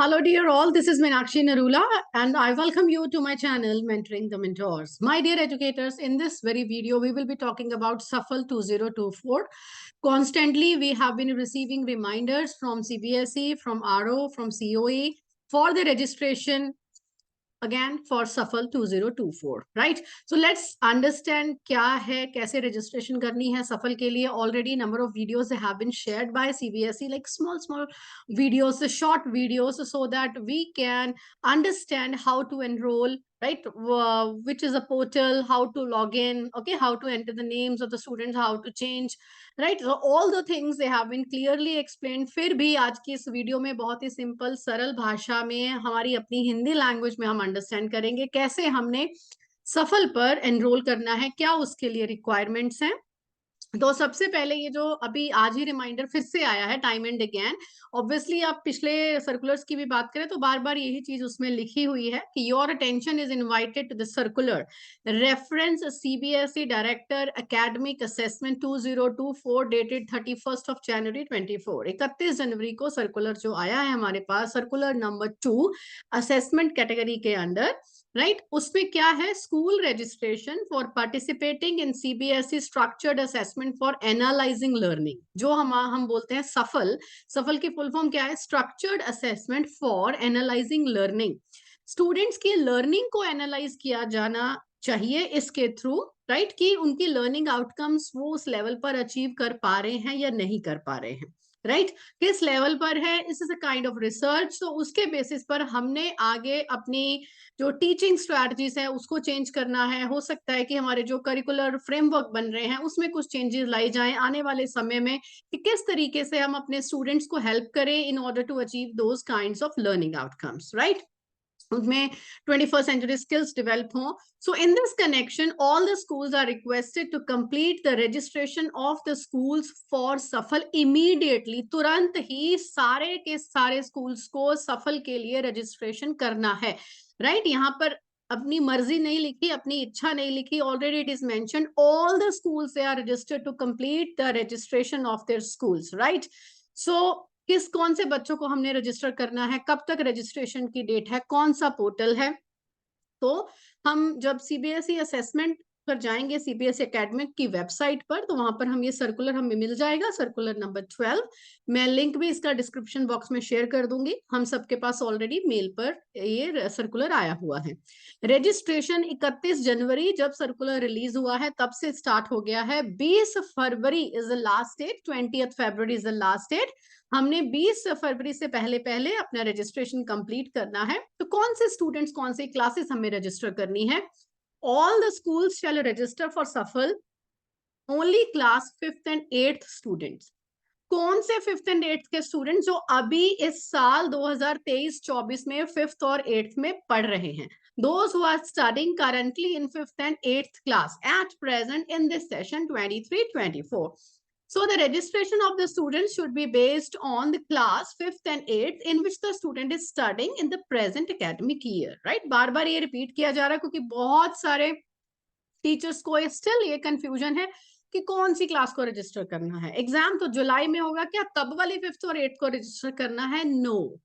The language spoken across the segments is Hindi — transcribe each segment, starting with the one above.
Hello, dear all. This is Meenakshi Narula, and I welcome you to my channel, Mentoring the Mentors. My dear educators, in this very video, we will be talking about SAFL 2024. Constantly, we have been receiving reminders from CBSE, from RO, from COE for the registration again for SAFL 2024, right? So let's understand क्या है, कैसे registration करनी है SAFL के लिए. Already number of videos have been shared by CBSE, like small videos, short videos, so that we can understand how to enroll, right? Which is a portal, how to log in, okay, how to enter the names of the students, how to change, right? So all the things they have been clearly explained. फिर भी आज की इस वीडियो में बहुत ही सिंपल सरल भाषा में हमारी अपनी हिंदी लैंग्वेज में हम अंडरस्टैंड करेंगे कैसे हमने सफल पर एनरोल करना है, क्या उसके लिए रिक्वायरमेंट्स हैं. तो सबसे पहले ये जो अभी आज ही रिमाइंडर फिर से आया है टाइम एंड अगेन. ऑब्वियसली आप पिछले सर्कुलर्स की भी बात करें तो बार बार यही चीज उसमें लिखी हुई है कि your attention is invited to the circular reference CBSE director academic assessment 2024 dated 31st of January 24. 31 जनवरी को सर्कुलर जो आया है हमारे पास, सर्कुलर नंबर 2 असेसमेंट कैटेगरी के अंदर, राइट उसमें क्या है, school registration for participating in CBSE structured assessment for analysing learning, जो हम बोलते हैं सफल. सफल की फुल फॉर्म क्या है, structured assessment for analysing learning. Students की लर्निंग को एनालाइज किया जाना चाहिए इसके थ्रू, राइट कि उनकी लर्निंग आउटकम्स वो उस लेवल पर अचीव कर पा रहे हैं या नहीं कर पा रहे हैं, राइट किस लेवल पर है. इस is a kind of research. तो उसके बेसिस पर हमने आगे अपनी जो टीचिंग स्ट्रैटेजीज है उसको चेंज करना है. हो सकता है कि हमारे जो करिकुलर फ्रेमवर्क बन रहे हैं उसमें कुछ चेंजेस लाई जाएं आने वाले समय में कि किस तरीके से हम अपने स्टूडेंट्स को हेल्प करें in order to achieve those kinds of learning outcomes, right उनमें 21st century skills develop हों. So in this connection, all the schools are requested to complete the registration of the schools for सफल immediately. तुरंत ही सारे के सारे schools को सफल के लिए registration करना है, right? यहाँ पर अपनी मर्जी नहीं लिखी, अपनी इच्छा नहीं लिखी. Already it is mentioned all the schools they are registered to complete the registration of their schools, right? So किस कौन से बच्चों को हमने रजिस्टर करना है, कब तक रजिस्ट्रेशन की डेट है, कौन सा पोर्टल है. तो हम जब सीबीएसई असेसमेंट पर जाएंगे सीबीएसई एकेडमिक की वेबसाइट पर तो वहां पर हम ये सर्कुलर हमें मिल जाएगा, सर्कुलर नंबर 12. मैं लिंक भी इसका डिस्क्रिप्शन बॉक्स में शेयर कर दूंगी. हम सबके पास ऑलरेडी मेल पर ये सर्कुलर आया हुआ है. रजिस्ट्रेशन 31 जनवरी जब सर्कुलर रिलीज हुआ है तब से स्टार्ट हो गया है. 20 February is the last date, 20th February is the last date. हमने 20 फरवरी से पहले पहले अपना रजिस्ट्रेशन कंप्लीट करना है. तो कौन से स्टूडेंट्स, कौन से क्लासेस हमें रजिस्टर करनी है. All the schools shall register for SAFAL only class 5th and 8th students. कौन से 5th and 8th के स्टूडेंट जो अभी इस साल 2023-24 में 5th और 8th में पढ़ रहे हैं. Those who are studying currently in 5th and 8th class at present in this session 23-24. So the registration of the students should be based on the class 5th and 8th in which the student is studying in the present academic year, right? बार बार ये रिपीट किया जा रहा है क्योंकि बहुत सारे टीचर्स को स्टिल ये कंफ्यूजन है कि कौन सी क्लास को रजिस्टर करना है. एग्जाम तो जुलाई में होगा, क्या तब वाली 5th और 8th को रजिस्टर करना है? नो.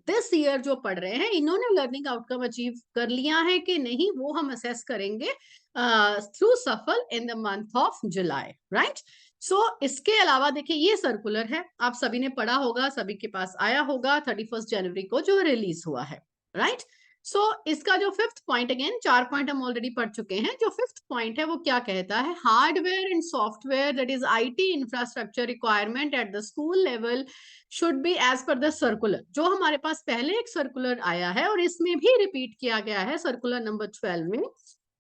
दिस ईयर जो पढ़ रहे हैं इन्होंने लर्निंग आउटकम अचीव कर लिया है कि नहीं वो हम असेस करेंगे through SAFAL in the month of July, right. So इसके अलावा देखिए ये सर्कुलर है, आप सभी ने पढ़ा होगा, सभी के पास आया होगा 31 जनवरी को जो रिलीज हुआ है, राइट. सो इसका जो 5th पॉइंट, अगेन 4 पॉइंट हम ऑलरेडी पढ़ चुके हैं. जो 5th पॉइंट है वो क्या कहता है, hardware and software that is IT infrastructure requirement at the school level should be as per the circular. जो हमारे पास पहले एक सर्कुलर आया है और इसमें भी रिपीट किया गया है सर्कुलर नंबर 12 में,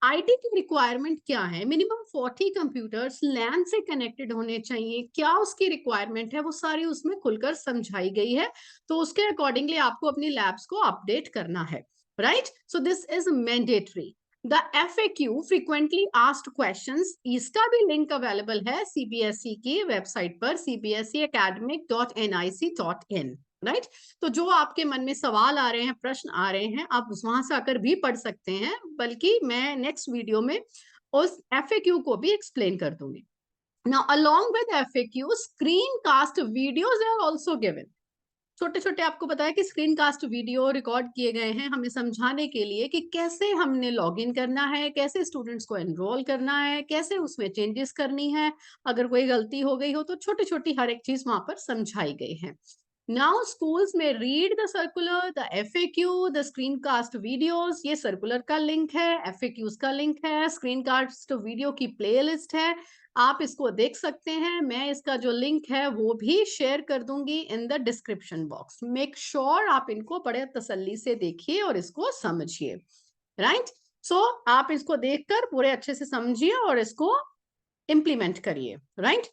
आईटी की रिक्वायरमेंट क्या है. मिनिमम 40 कंप्यूटर्स लैन से कनेक्टेड होने चाहिए. क्या उसकी रिक्वायरमेंट है वो सारी उसमें खुलकर समझाई गई है. तो उसके अकॉर्डिंगली आपको अपनी लैब्स को अपडेट करना है, right? So this is mandatory. The FAQ frequently asked questions, इसका भी लिंक अवेलेबल है सीबीएसई की वेबसाइट पर cbseacademic.nic.in, राइट. तो जो आपके मन में सवाल आ रहे हैं, प्रश्न आ रहे हैं, आप वहां से आकर भी पढ़ सकते हैं, बल्कि मैं नेक्स्ट वीडियो में उस FAQ को भी एक्सप्लेन कर दूंगी. Now along with FAQ, screencast videos are also given. छोटे छोटे आपको बताया कि स्क्रीन कास्ट वीडियो रिकॉर्ड किए गए हैं हमें समझाने के लिए कि कैसे हमने लॉग इन करना है, कैसे स्टूडेंट्स को एनरोल करना है, कैसे उसमें चेंजेस करनी है, अगर कोई गलती हो गई हो तो छोटी छोटी हर एक चीज वहां पर समझाई गई है। नाउ स्कूल्स में read the circular, the FAQ, the screen cast videos, ये सर्कुलर का लिंक है, एफएक्यूज का लिंक है, स्क्रीन कास्ट वीडियो की प्लेलिस्ट है, आप इसको देख सकते हैं। मैं इसका जो लिंक है वो भी शेयर कर दूंगी in the description box. Make sure आप इनको बड़े तसल्ली से देखिए और इसको समझिए, राइट। सो आप इसको देखकर पूरे अच्छे से समझिए और इसको इम्प्लीमेंट करिए, right.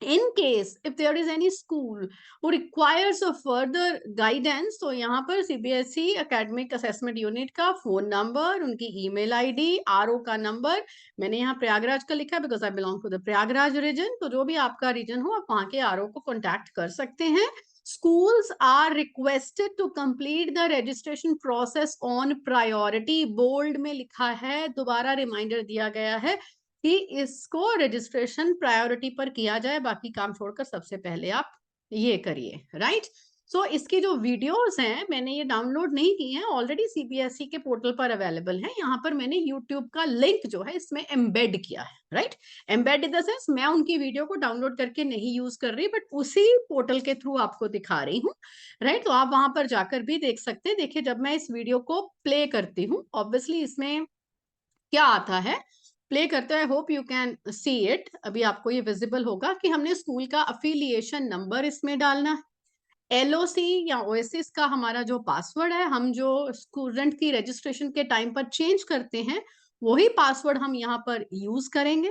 In case if there is any school who requires a further guidance, तो यहाँ पर CBSE Academic Assessment Unit का फोन नंबर, उनकी ईमेल आईडी, आरओ का नंबर, मैंने यहाँ प्रयागराज का लिखा है because I belong to the Prayagraj region, तो जो भी आपका रीजन हो आप वहाँ के आरओ को कॉन्टैक्ट कर सकते हैं। Schools are requested to complete the registration process on priority, bold में लिखा है, दोबारा रिमाइंडर दिया गया है कि इसको रजिस्ट्रेशन प्रायोरिटी पर किया जाए, बाकी काम छोड़कर सबसे पहले आप ये करिए, राइट। सो इसकी जो वीडियोस हैं मैंने ये डाउनलोड नहीं की हैं, ऑलरेडी सीबीएसई के पोर्टल पर अवेलेबल है। यहाँ पर मैंने यूट्यूब का लिंक जो है इसमें एम्बेड किया है, right. Embed in the sense मैं उनकी वीडियो को डाउनलोड करके नहीं यूज कर रही, बट उसी पोर्टल के थ्रू आपको दिखा रही हूँ, राइट। तो आप वहां पर जाकर भी देख सकते हैं। देखिए जब मैं इस वीडियो को प्ले करती हूँ, ऑब्वियसली इसमें क्या आता है, प्ले करते हैं, hope you can see it. अभी आपको ये विजिबल होगा कि हमने स्कूल का अफिलिएशन नंबर इसमें डालना है, एलओसी या ओएसएस का हमारा जो पासवर्ड है, हम जो स्टूडेंट की रजिस्ट्रेशन के टाइम पर चेंज करते हैं वही पासवर्ड हम यहाँ पर यूज करेंगे।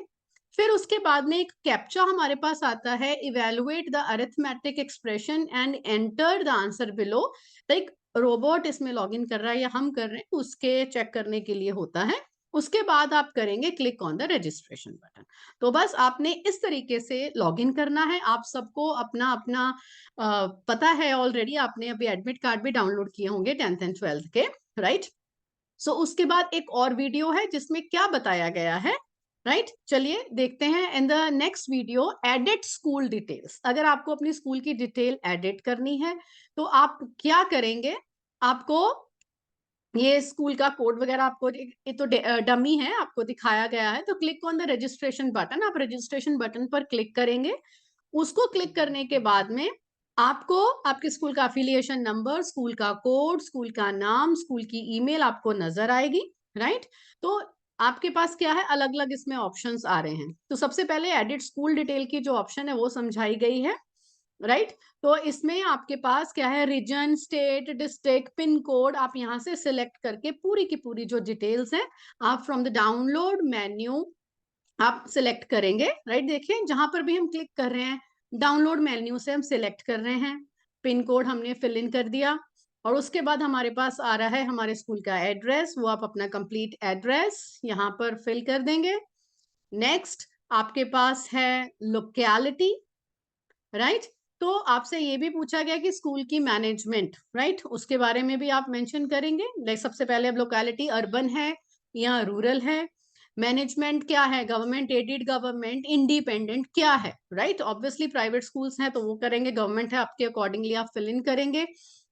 फिर उसके बाद में एक कैप्चा हमारे पास आता है, evaluate the arithmetic expression and enter the answer below. Like robot इसमें लॉगिन कर रहा है या हम कर रहे हैं, उसके चेक करने के लिए होता है। उसके बाद आप करेंगे click on the registration button. तो बस आपने इस तरीके से लॉगिन करना है। आप सबको अपना अपना पता है ऑलरेडी, आपने अभी एडमिट कार्ड भी डाउनलोड किए होंगे 10th एंड 12th के, राइट। सो उसके बाद एक और वीडियो है जिसमें क्या बताया गया है, राइट। चलिए देखते हैं in the next video, edit school details. अगर आपको अपनी स्कूल की डिटेल एडिट करनी है तो आप क्या करेंगे, आपको ये स्कूल का कोड वगैरह आपको, ये तो डमी है, आपको दिखाया गया है। तो click on the registration button, आप रजिस्ट्रेशन बटन पर क्लिक करेंगे। उसको क्लिक करने के बाद में आपको आपके स्कूल का अफिलिएशन नंबर, स्कूल का कोड, स्कूल का नाम, स्कूल की ईमेल आपको नजर आएगी, राइट। तो आपके पास क्या है, अलग अलग इसमें ऑप्शंस आ रहे हैं। तो सबसे पहले एडिट स्कूल डिटेल की जो ऑप्शन है वो समझाई गई है, राइट। तो इसमें आपके पास क्या है, region, state, district, pin code, आप यहाँ से सिलेक्ट करके पूरी की पूरी जो डिटेल्स है आप फ्रॉम द डाउनलोड मेन्यू आप सिलेक्ट करेंगे, राइट। देखिए जहां पर भी हम क्लिक कर रहे हैं डाउनलोड मेन्यू से हम सिलेक्ट कर रहे हैं, पिन कोड हमने फिल इन कर दिया और उसके बाद हमारे पास आ रहा है हमारे स्कूल का एड्रेस, वो आप अपना कंप्लीट एड्रेस यहाँ पर फिल कर देंगे। नेक्स्ट आपके पास है लोकेलिटी, राइट। तो आपसे ये भी पूछा गया कि स्कूल की मैनेजमेंट, राइट, उसके बारे में भी आप मेंशन करेंगे। लाइक सबसे पहले अब लोकेलिटी अर्बन है या रूरल है, मैनेजमेंट क्या है, गवर्नमेंट एडेड, गवर्नमेंट इंडिपेंडेंट क्या है, राइट। ऑब्वियसली प्राइवेट स्कूल्स हैं तो वो करेंगे, गवर्नमेंट है आपके अकॉर्डिंगली आप फिल इन करेंगे,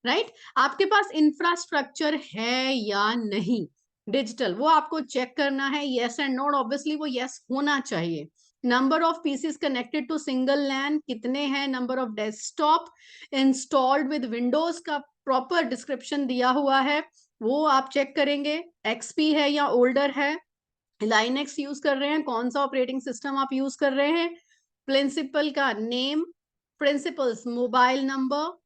राइट। आपके पास इंफ्रास्ट्रक्चर है या नहीं डिजिटल, वो आपको चेक करना है, येस एंड नो, ऑब्वियसली वो येस होना चाहिए। Number of PCs connected to single LAN कितने हैं, number of desktop installed with Windows का प्रॉपर डिस्क्रिप्शन दिया हुआ है वो आप चेक करेंगे, एक्सपी है या ओल्डर है, लाइनेक्स यूज कर रहे हैं, कौन सा ऑपरेटिंग सिस्टम आप यूज कर रहे हैं, प्रिंसिपल का name, principles mobile number,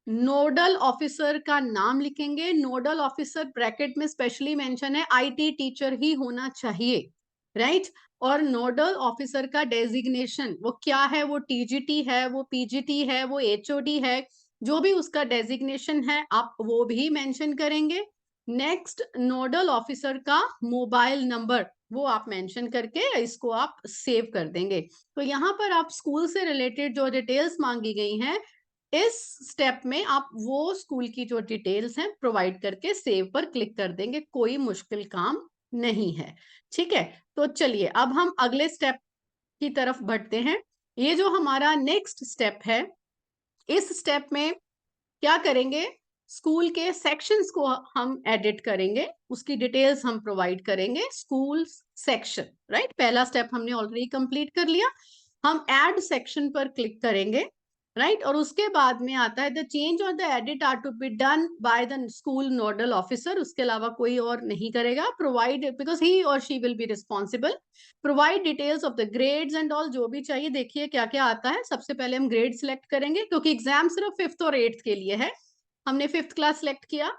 nodal officer का नाम लिखेंगे। नोडल ऑफिसर ब्रैकेट में स्पेशली मेंशन है आईटी टीचर ही होना चाहिए, राइट। और नोडल ऑफिसर का डेजिग्नेशन वो क्या है, वो टीजीटी है, वो पीजीटी है, वो एचओडी है, जो भी उसका डेजिग्नेशन है आप वो भी मेंशन करेंगे। नेक्स्ट नोडल ऑफिसर का मोबाइल नंबर वो आप मेंशन करके इसको आप सेव कर देंगे। तो यहाँ पर आप स्कूल से रिलेटेड जो डिटेल्स मांगी गई हैं इस स्टेप में आप वो स्कूल की जो डिटेल्स हैं प्रोवाइड करके सेव पर क्लिक कर देंगे, कोई मुश्किल काम नहीं है, ठीक है। तो चलिए अब हम अगले स्टेप की तरफ बढ़ते हैं। ये जो हमारा नेक्स्ट स्टेप है, इस स्टेप में क्या करेंगे, स्कूल के सेक्शंस को हम एडिट करेंगे, उसकी डिटेल्स हम प्रोवाइड करेंगे, स्कूल सेक्शन, राइट। पहला स्टेप हमने ऑलरेडी कंप्लीट कर लिया। हम ऐड सेक्शन पर क्लिक करेंगे, राइट। और उसके बाद में आता है द चेंज और the edit are to be done by the school nodal officer, उसके अलावा कोई और नहीं करेगा। प्रोवाइड, बिकॉज ही और she will be responsible. Provide details of the grades and all, जो भी चाहिए। देखिए क्या क्या आता है। सबसे पहले हम ग्रेड सिलेक्ट करेंगे, क्योंकि एग्जाम सिर्फ 5th और 8th के लिए है। हमने 5th क्लास सिलेक्ट किया,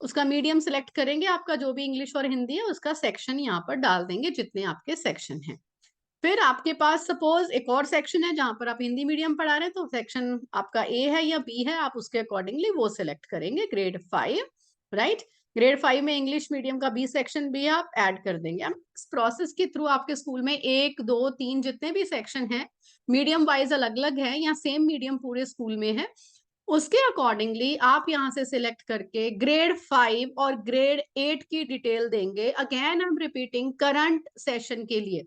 उसका मीडियम सिलेक्ट करेंगे, आपका जो भी इंग्लिश और हिंदी है उसका सेक्शन यहाँ पर डाल देंगे, जितने आपके सेक्शन हैं। फिर आपके पास सपोज एक और सेक्शन है जहां पर आप हिंदी मीडियम पढ़ा रहे हैं, तो सेक्शन आपका ए है या बी है, आप उसके अकॉर्डिंगली वो सिलेक्ट करेंगे। Grade 5, right. ग्रेड 5 में इंग्लिश मीडियम का बी सेक्शन भी आप ऐड कर देंगे। इस प्रोसेस के थ्रू आपके स्कूल में 1, 2, 3 जितने भी सेक्शन हैं, मीडियम वाइज अलग अलग है या सेम मीडियम पूरे स्कूल में है, उसके अकॉर्डिंगली आप यहाँ से सिलेक्ट करके ग्रेड 5 और ग्रेड 8 की डिटेल देंगे। Again I am repeating, current session के लिए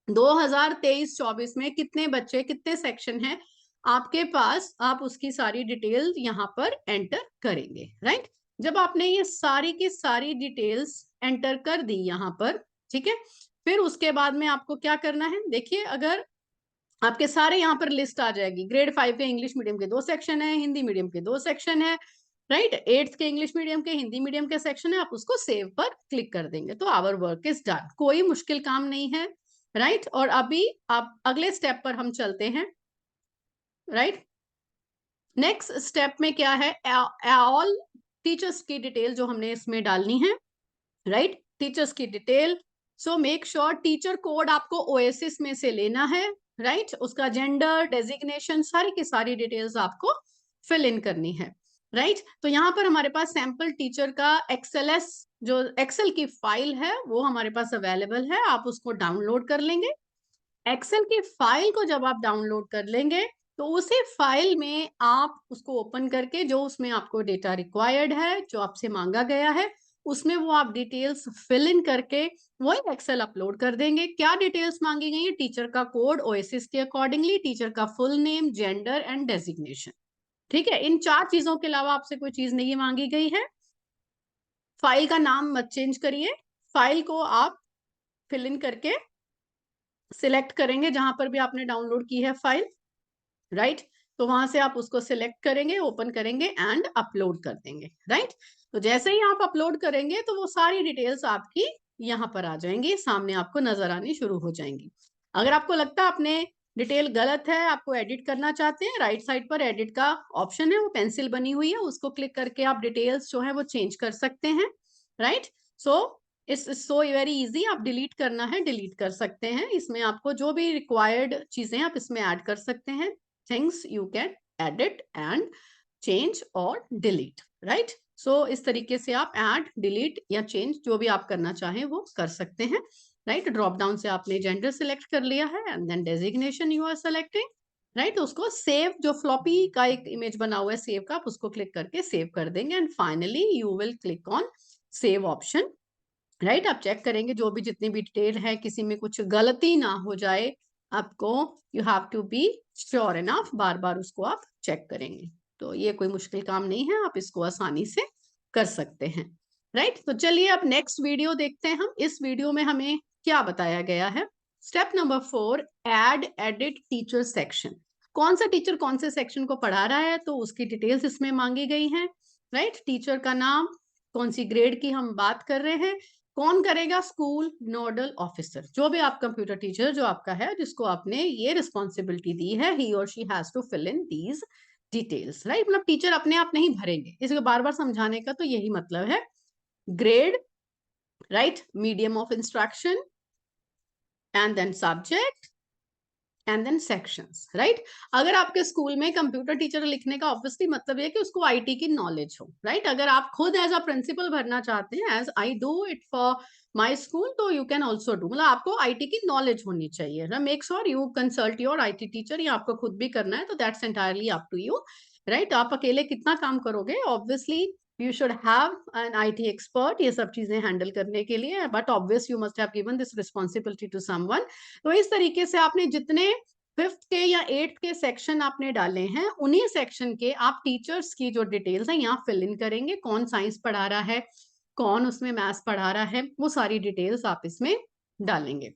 2023-24 में कितने बच्चे, कितने सेक्शन हैं आपके पास, आप उसकी सारी डिटेल यहाँ पर एंटर करेंगे, राइट। जब आपने ये सारी की सारी डिटेल्स एंटर कर दी यहाँ पर, ठीक है, फिर उसके बाद में आपको क्या करना है। देखिए, अगर आपके सारे यहाँ पर लिस्ट आ जाएगी। ग्रेड 5 के इंग्लिश मीडियम के 2 सेक्शन है, हिंदी मीडियम के 2 सेक्शन है, राइट। 8th के इंग्लिश मीडियम के, हिंदी मीडियम के सेक्शन है, आप उसको सेव पर क्लिक कर देंगे तो आवर वर्क इज डन। कोई मुश्किल काम नहीं है, राइट। और अभी आप अगले स्टेप पर हम चलते हैं, राइट। नेक्स्ट स्टेप में क्या है, ऑल टीचर्स की डिटेल जो हमने इसमें डालनी है, राइट। टीचर्स की detail, so make sure teacher code आपको ओएसिस में से लेना है, राइट। उसका जेंडर, डेजिग्नेशन, सारी की सारी डिटेल्स आपको फिल इन करनी है, राइट। तो यहाँ पर हमारे पास सैंपल टीचर का एक्सएलएस जो एक्सेल की फाइल है वो हमारे पास अवेलेबल है, आप उसको डाउनलोड कर लेंगे। एक्सेल की फाइल को जब आप डाउनलोड कर लेंगे तो उसी फाइल में आप उसको ओपन करके जो उसमें आपको डेटा रिक्वायर्ड है, जो आपसे मांगा गया है, उसमें वो आप डिटेल्स फिल इन करके वही एक्सेल अपलोड कर देंगे। क्या डिटेल्स मांगी गई है, टीचर का कोड ओएसिस के अकॉर्डिंगली, टीचर का full name, gender and designation, ठीक है। इन 4 चीजों के अलावा आपसे कोई चीज नहीं मांगी गई है। फाइल का नाम मत चेंज करिए, फाइल को आप फिल इन करके सिलेक्ट करेंगे जहां पर भी आपने डाउनलोड की है फाइल, राइट। तो वहां से आप उसको सिलेक्ट करेंगे, ओपन करेंगे एंड अपलोड कर देंगे, राइट। तो जैसे ही आप अपलोड करेंगे तो वो सारी डिटेल्स आपकी यहाँ पर आ जाएंगी, सामने आपको नजर आनी शुरू हो जाएंगी। अगर आपको लगता है आपने डिटेल गलत है, आपको एडिट करना चाहते हैं, राइट साइड पर एडिट का ऑप्शन है, वो पेंसिल बनी हुई है, उसको क्लिक करके आप डिटेल्स जो है वो चेंज कर सकते हैं, right. So it's so very easy, आप डिलीट करना है डिलीट कर सकते हैं। इसमें आपको जो भी रिक्वायर्ड चीजें आप इसमें ऐड कर सकते हैं, things you can edit and change और डिलीट, राइट। सो इस तरीके से आप ऐड, डिलीट या चेंज जो भी आप करना चाहें वो कर सकते हैं, राइट। ड्रॉप डाउन से आपने जेंडर सिलेक्ट कर लिया है and then designation you are selecting, right. उसको सेव, जो फ्लॉपी का एक इमेज बना हुआ है सेव का, आप उसको क्लिक करके सेव कर देंगे and finally you will click on save option, right. आप चेक करेंगे जो भी जितनी भी डिटेल है, किसी में कुछ गलती ना हो जाए आपको, you have to be sure enough, बार बार उसको आप चेक करेंगे। तो ये कोई मुश्किल काम नहीं है, आप इसको आसानी से कर सकते हैं, राइट। तो चलिए अब नेक्स्ट वीडियो देखते हैं हम। इस वीडियो में हमें क्या बताया गया है। Step number 4, add edit teacher section. कौन सा टीचर कौन से सेक्शन को पढ़ा रहा है तो उसकी डिटेल्स इसमें मांगी गई हैं, राइट। टीचर का नाम, कौन सी ग्रेड की हम बात कर रहे हैं, कौन करेगा, स्कूल नोडल ऑफिसर, जो भी आप कंप्यूटर टीचर जो आपका है जिसको आपने ये रिस्पॉन्सिबिलिटी दी है, ही और she has to fill in these details, right. मतलब टीचर अपने आप नहीं भरेंगे, इसको बार बार समझाने का तो यही मतलब है। Grade, right, medium of instruction and then subject and then sections, right. अगर आपके स्कूल में कंप्यूटर टीचर लिखने का ऑब्वियसली मतलब है कि उसको आईटी की नॉलेज हो, राइट। अगर आप खुद एज अ प्रिंसिपल भरना चाहते हैं, as I do it for my school, तो यू कैन ऑल्सो डू, मतलब आपको आईटी की नॉलेज होनी चाहिए ना। Make sure you consult your IT teacher, या आपको खुद भी करना है तो that's entirely up to you, right. आप अकेले कितना काम करोगे, obviously you should have an IT expert ये सब चीजें हैंडल करने के लिए, but obvious you must have given this responsibility to someone। तो इस तरीके से आपने जितने 5th के या 8th के सेक्शन आपने डाले हैं, उन्हीं सेक्शन के आप टीचर्स की जो डिटेल्स हैं यहाँ फिल इन करेंगे, कौन साइंस पढ़ा रहा है, कौन उसमें मैथ्स पढ़ा रहा है, वो सारी डिटेल्स आप इसमें डालेंगे,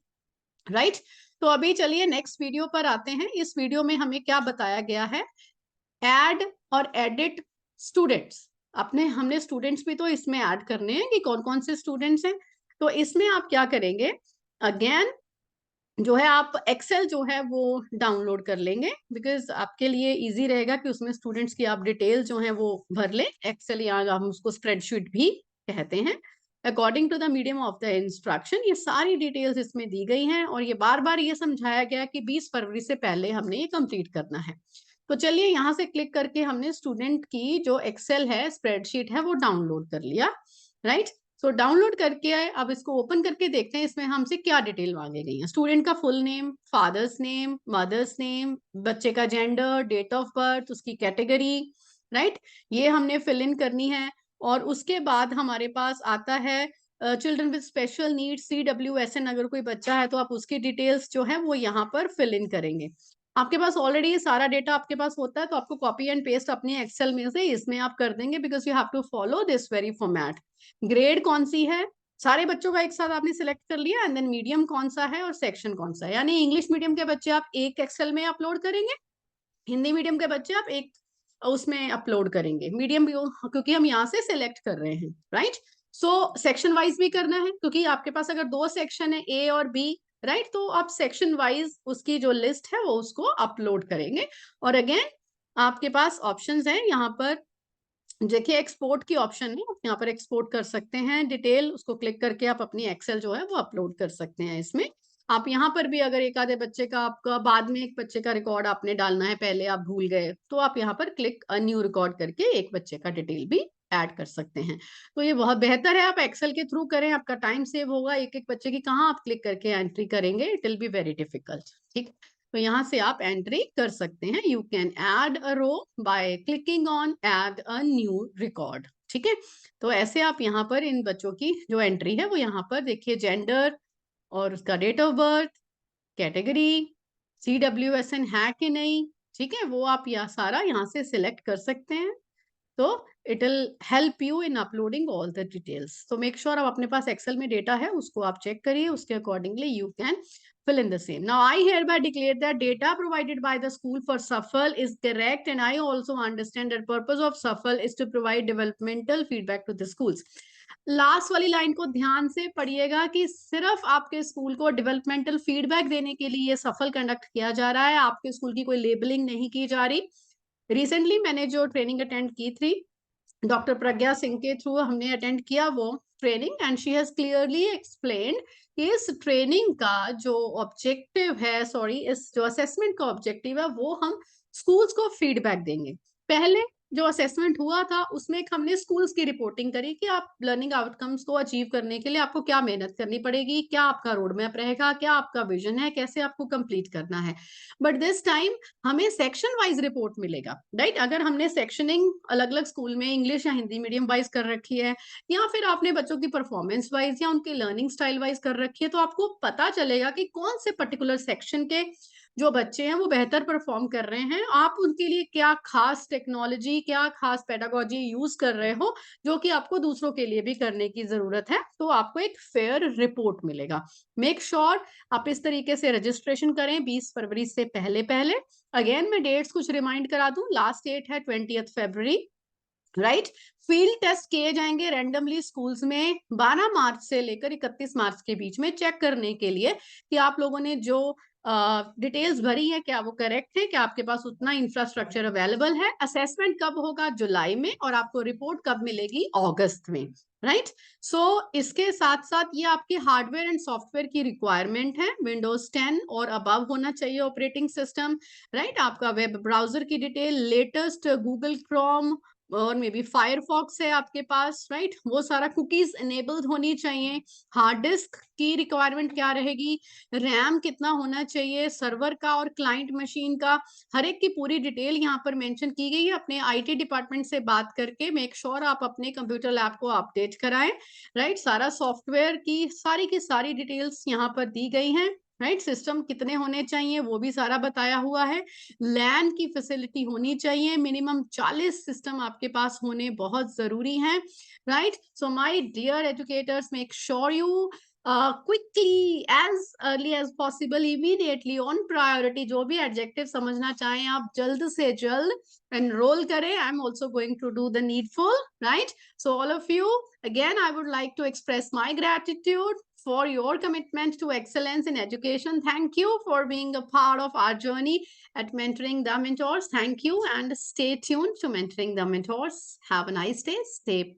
राइट। तो अभी चलिए नेक्स्ट वीडियो पर आते हैं। इस वीडियो में हमें क्या बताया गया है, ऐड और एडिट स्टूडेंट्स। हमने स्टूडेंट्स भी तो इसमें ऐड करने हैं कि कौन कौन से स्टूडेंट्स हैं। तो इसमें आप क्या करेंगे, अगेन जो है आप एक्सेल जो है वो डाउनलोड कर लेंगे, बिकॉज आपके लिए इजी रहेगा कि उसमें स्टूडेंट्स की आप डिटेल जो है वो भर लें। एक्सेल या हम उसको स्प्रेडशीट भी कहते हैं। According to the medium of the instruction ये सारी डिटेल्स इसमें दी गई हैं, और ये बार बार ये समझाया गया कि 20 फरवरी से पहले हमने ये कंप्लीट करना है। तो चलिए यहाँ से क्लिक करके हमने स्टूडेंट की जो एक्सेल है, स्प्रेडशीट है, वो डाउनलोड कर लिया, राइट। सो डाउनलोड करके अब इसको ओपन करके देखते हैं इसमें हमसे क्या डिटेल मांगे गई है। स्टूडेंट का full name, father's name, mother's name, बच्चे का जेंडर, डेट ऑफ बर्थ, उसकी कैटेगरी, राइट, ये हमने फिल इन करनी है। और उसके बाद हमारे पास आता है children with special needs, CWSN, अगर कोई बच्चा है तो आप उसकी डिटेल्स जो है वो यहाँ पर फिल इन करेंगे। आपके पास ऑलरेडी ये सारा डेटा आपके पास होता है, तो आपको कॉपी एंड पेस्ट अपने एक्सेल में से इसमें आप कर देंगे, because you have to follow this very format. Grade कौन सी है, सारे बच्चों का एक साथ आपने सिलेक्ट कर लिया, एंड देन मीडियम कौन सा है और सेक्शन कौन सा है। यानी इंग्लिश मीडियम के बच्चे आप एक एक्सेल में अपलोड करेंगे, हिंदी मीडियम के बच्चे आप एक उसमें अपलोड करेंगे, मीडियम भी क्योंकि हम यहाँ से सिलेक्ट कर रहे हैं, राइट। सो सेक्शन वाइज भी करना है, क्योंकि आपके पास अगर 2 सेक्शन है, ए और बी, राइट, तो आप सेक्शन वाइज उसकी जो लिस्ट है वो उसको अपलोड करेंगे। और अगेन आपके पास ऑप्शंस हैं यहाँ पर, देखिए एक्सपोर्ट की ऑप्शन है, आप यहाँ पर एक्सपोर्ट कर सकते हैं डिटेल, उसको क्लिक करके आप अपनी एक्सेल जो है वो अपलोड कर सकते हैं इसमें। आप यहाँ पर भी अगर एक आधे बच्चे का, आपका बाद में एक बच्चे का रिकॉर्ड आपने डालना है, पहले आप भूल गए, तो आप यहाँ पर क्लिक न्यू रिकॉर्ड करके एक बच्चे का डिटेल भी ऐड कर सकते हैं। तो ये बहुत बेहतर है, आप एक्सेल के थ्रू करें, आपका टाइम सेव होगा। एक एक बच्चे की कहाँ आप क्लिक करके एंट्री करेंगे, it will be very difficult, ठीक। तो यहाँ से आप एंट्री कर सकते हैं। You can add a row by clicking on add a new record, ठीक है। तो ऐसे आप यहाँ पर इन बच्चों की जो एंट्री है वो यहाँ पर देखिए, जेंडर और उसका date of birth, category, CWSN है कि नहीं, ठीक है, वो आप यह सारा यहाँ से सिलेक्ट कर सकते हैं। तो it will help you in uploading all the details. तो मेक श्योर अब अपने पास एक्सेल में डेटा है उसको आप चेक करिए, उसके accordingly you can fill in the same. Now I hereby declare that data provided by the school for SAFL is correct, and I also understand that purpose of SAFL is to provide developmental feedback to the schools. Last वाली लाइन को ध्यान से पढ़िएगा कि सिर्फ आपके स्कूल को डेवलपमेंटल फीडबैक देने के लिए ये सफल कंडक्ट किया जा रहा है, आपके स्कूल की कोई लेबलिंग नहीं की जा रही। रिसेंटली मैंने जो ट्रेनिंग अटेंड की थी डॉक्टर प्रज्ञा सिंह के थ्रू, हमने अटेंड किया वो training, and she has clearly explained कि इस ट्रेनिंग का जो ऑब्जेक्टिव है, सॉरी, इस जो असेसमेंट का ऑब्जेक्टिव है वो हम स्कूल्स को फीडबैक देंगे। पहले जो असेसमेंट हुआ था उसमें एक हमने स्कूल्स की रिपोर्टिंग करी कि आप लर्निंग आउटकम्स को अचीव करने के लिए आपको क्या मेहनत करनी पड़ेगी, क्या आपका रोड मैप रहेगा, क्या आपका विजन है, कैसे आपको कंप्लीट करना है। बट दिस टाइम हमें सेक्शन वाइज रिपोर्ट मिलेगा, राइट। अगर हमने सेक्शनिंग अलग अलग स्कूल में इंग्लिश या हिंदी मीडियम वाइज कर रखी है, या फिर आपने बच्चों की परफॉर्मेंस वाइज या उनके लर्निंग स्टाइल वाइज कर रखी है, तो आपको पता चलेगा कि कौन से पर्टिकुलर सेक्शन के जो बच्चे हैं वो बेहतर परफॉर्म कर रहे हैं, आप उनके लिए क्या खास टेक्नोलॉजी, क्या खास पेडागोजी यूज कर रहे हो, जो कि आपको दूसरों के लिए भी करने की जरूरत है। तो आपको एक फेयर रिपोर्ट मिलेगा। मेक श्योर आप इस तरीके से रजिस्ट्रेशन करें 20 फरवरी से पहले पहले। अगेन मैं डेट्स कुछ रिमाइंड करा दूं, लास्ट डेट है 20 फरवरी, राइट। फील्ड टेस्ट किए जाएंगे रैंडमली स्कूल्स में 12 मार्च से लेकर 31 मार्च के बीच में, चेक करने के लिए कि आप लोगों ने जो डिटेल्स भरी है क्या वो करेक्ट है, क्या आपके पास उतना इंफ्रास्ट्रक्चर अवेलेबल है। असेसमेंट कब होगा, जुलाई में, और आपको रिपोर्ट कब मिलेगी, अगस्त में, राइट। सो इसके साथ साथ ये आपकी हार्डवेयर एंड सॉफ्टवेयर की रिक्वायरमेंट है। विंडोज 10 और अबव होना चाहिए ऑपरेटिंग सिस्टम, राइट। आपका वेब ब्राउजर की डिटेल लेटेस्ट गूगल क्रोम और मे बी फायरफॉक्स है आपके पास, राइट, वो सारा कुकीज एनेबल्ड होनी चाहिए। हार्ड डिस्क की रिक्वायरमेंट क्या रहेगी, रैम कितना होना चाहिए, सर्वर का और क्लाइंट मशीन का, हर एक की पूरी डिटेल यहाँ पर मेंशन की गई है। अपने IT डिपार्टमेंट से बात करके मेक श्योर आप अपने कंप्यूटर लैब को अपडेट कराएं, राइट। सारा सॉफ्टवेयर की सारी डिटेल्स यहाँ पर दी गई हैं, राइट? सिस्टम कितने होने चाहिए वो भी सारा बताया हुआ है। लैन की फैसिलिटी होनी चाहिए, मिनिमम 40 सिस्टम आपके पास होने बहुत ज़रूरी हैं, right? So my dear educators, make sure you quickly, as early as possible, immediately, on priority, जो भी एडजेक्टिव समझना चाहें आप जल्द से जल्द enroll करें. I'm also going to do the needful, right? So all of you, again, I would like to express my gratitude for your commitment to excellence in education. Thank you for being a part of our journey at Mentoring the Mentors. Thank you, and stay tuned to Mentoring the Mentors. Have a nice day. Stay